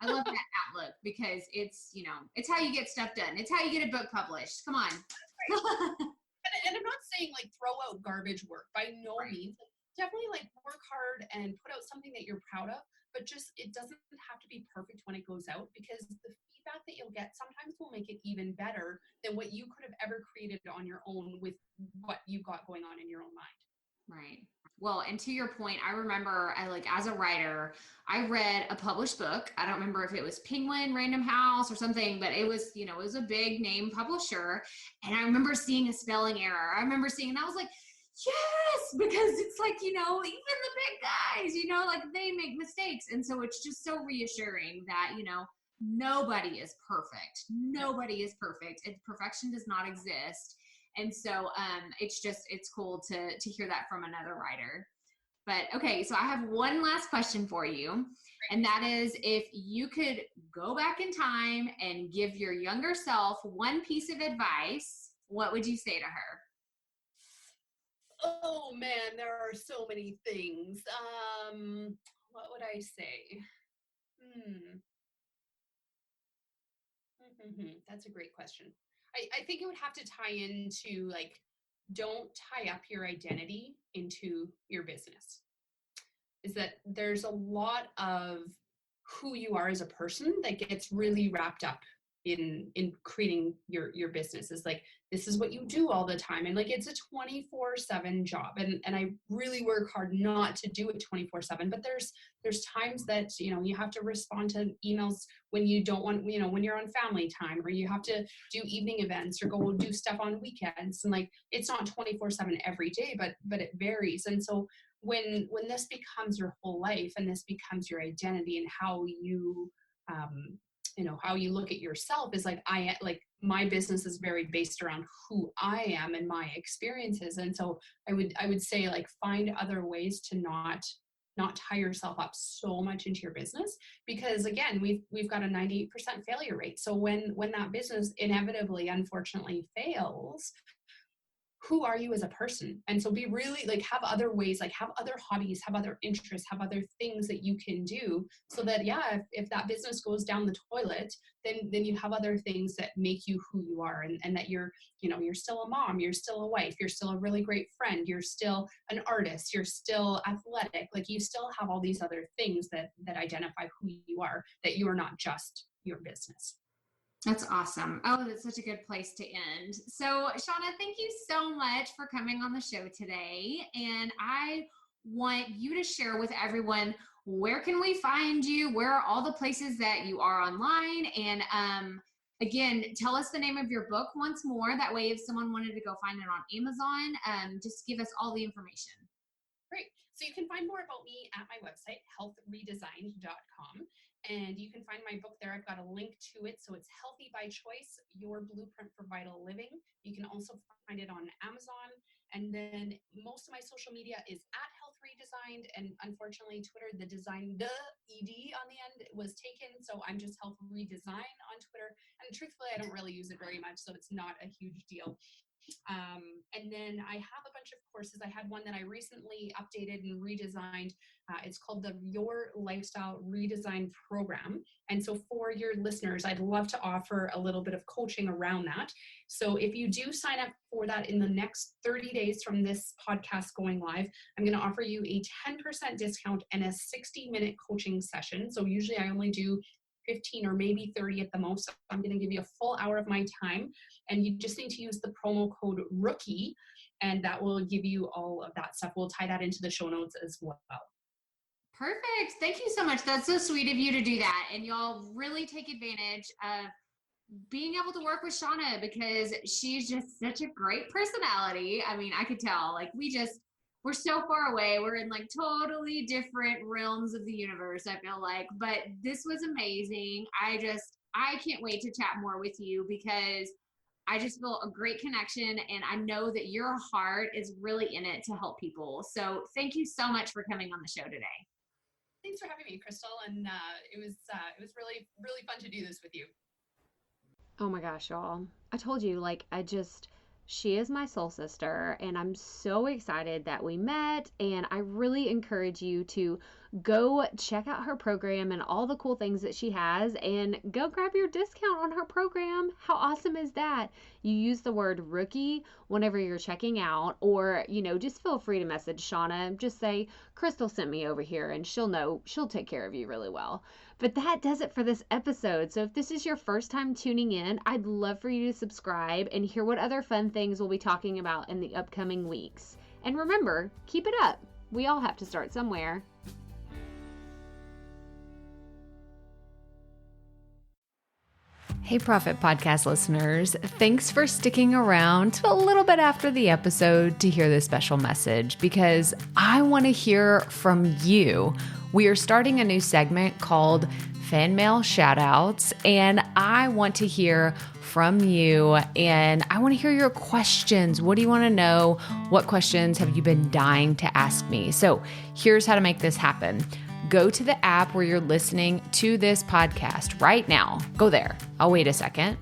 love that outlook, because it's, you know, it's how you get stuff done. It's how you get a book published. Come on. And I'm not saying like throw out garbage work, by no means. Definitely like work hard and put out something that you're proud of, but just, it doesn't have to be perfect when it goes out, because the feedback that you'll get sometimes will make it even better than what you could have ever created on your own with what you've got going on in your own mind. Right. Well, and to your point, I remember as a writer, I read a published book. I don't remember if it was Penguin, Random House or something, but it was, you know, it was a big name publisher. And I remember seeing a spelling error. And I was like, yes, because it's like, you know, even the big guys, you know, like they make mistakes. And so it's just so reassuring that, you know, nobody is perfect. Nobody is perfect. Perfection does not exist. And so it's cool to hear that from another writer. But okay, so I have one last question for you. And that is, if you could go back in time and give your younger self one piece of advice, what would you say to her? Oh man, there are so many things. What would I say? That's a great question. I think it would have to tie into like, don't tie up your identity into your business. Is that there's a lot of who you are as a person that gets really wrapped up in creating your business. Is like, this is what you do all the time, and like it's a 24/7 job, and I really work hard not to do it 24/7, but there's times that, you know, you have to respond to emails when you don't want, you know, when you're on family time, or you have to do evening events or go do stuff on weekends, and like it's not 24/7 every day, but it varies. And so when this becomes your whole life, and this becomes your identity, and how you you know, how you look at yourself, is like, my business is very based around who I am and my experiences. And so I would say, like, find other ways to not tie yourself up so much into your business, because again, we've got a 98% failure rate. So when that business inevitably, unfortunately fails, who are you as a person? And so be really like, have other ways, like have other hobbies, have other interests, have other things that you can do, so that, yeah, if that business goes down the toilet, then you have other things that make you who you are, and that you're, you know, you're still a mom, you're still a wife, you're still a really great friend, you're still an artist, you're still athletic, like you still have all these other things that identify who you are, that you are not just your business. That's awesome. Oh, that's such a good place to end. So, Shawna, thank you so much for coming on the show today. And I want you to share with everyone, where can we find you? Where are all the places that you are online? And again, tell us the name of your book once more. That way, if someone wanted to go find it on Amazon, just give us all the information. Great. So you can find more about me at my website, healthredesigned.com. And you can find my book there. I've got a link to it. So it's Healthy by Choice, Your Blueprint for Vital Living. You can also find it on Amazon. And then most of my social media is at Health redesigned, and unfortunately Twitter, the design, the ed on the end was taken, so I'm just Health Redesign on Twitter, and truthfully I don't really use it very much, so it's not a huge deal. And then I have a bunch of courses. I had one that I recently updated and redesigned. It's called the Your Lifestyle Redesign Program. And so for your listeners, I'd love to offer a little bit of coaching around that. So if you do sign up for that in the next 30 days from this podcast going live, I'm going to offer you a 10% discount and a 60-minute coaching session. So usually I only do 15 or maybe 30 at the most. I'm going to give you a full hour of my time, and you just need to use the promo code ROOKIE, and that will give you all of that stuff. We'll tie that into the show notes as well. Perfect. Thank you so much. That's so sweet of you to do that. And y'all really take advantage of being able to work with Shawna, because she's just such a great personality. I mean, I could tell, like, we're so far away. We're in like totally different realms of the universe, I feel like, but this was amazing. I can't wait to chat more with you, because I just feel a great connection, and I know that your heart is really in it to help people. So thank you so much for coming on the show today. Thanks for having me, Crystal. And it was really, really fun to do this with you. Oh my gosh, y'all. I told you, she is my soul sister, and I'm so excited that we met, and I really encourage you to go check out her program and all the cool things that she has, and go grab your discount on her program. How awesome is that? You use the word rookie whenever you're checking out, or, just feel free to message Shawna. Just say, Crystal sent me over here, and she'll take care of you really well. But that does it for this episode. So if this is your first time tuning in, I'd love for you to subscribe and hear what other fun things we'll be talking about in the upcoming weeks. And remember, keep it up. We all have to start somewhere. Hey, Profit Podcast listeners. Thanks for sticking around to a little bit after the episode to hear this special message, because I want to hear from you. We are starting a new segment called Fan Mail Shoutouts, and I want to hear from you, and I want to hear your questions. What do you want to know? What questions have you been dying to ask me? So here's how to make this happen. Go to the app where you're listening to this podcast right now. Go there. I'll wait a second.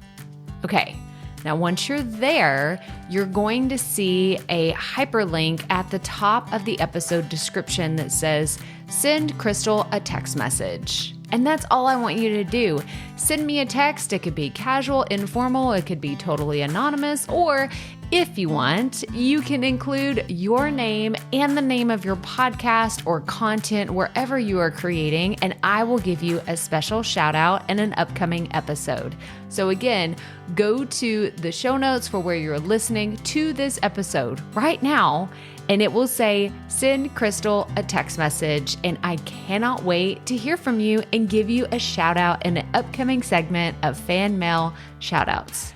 Okay. Now, once you're there, you're going to see a hyperlink at the top of the episode description that says, send Crystal a text message. And that's all I want you to do. Send me a text. It could be casual, informal. It could be totally anonymous. Or if you want, you can include your name and the name of your podcast or content wherever you are creating, and I will give you a special shout out in an upcoming episode. So again, go to the show notes for where you're listening to this episode right now, and it will say, send Crystal a text message. And I cannot wait to hear from you and give you a shout out in an upcoming segment of Fan Mail Shoutouts.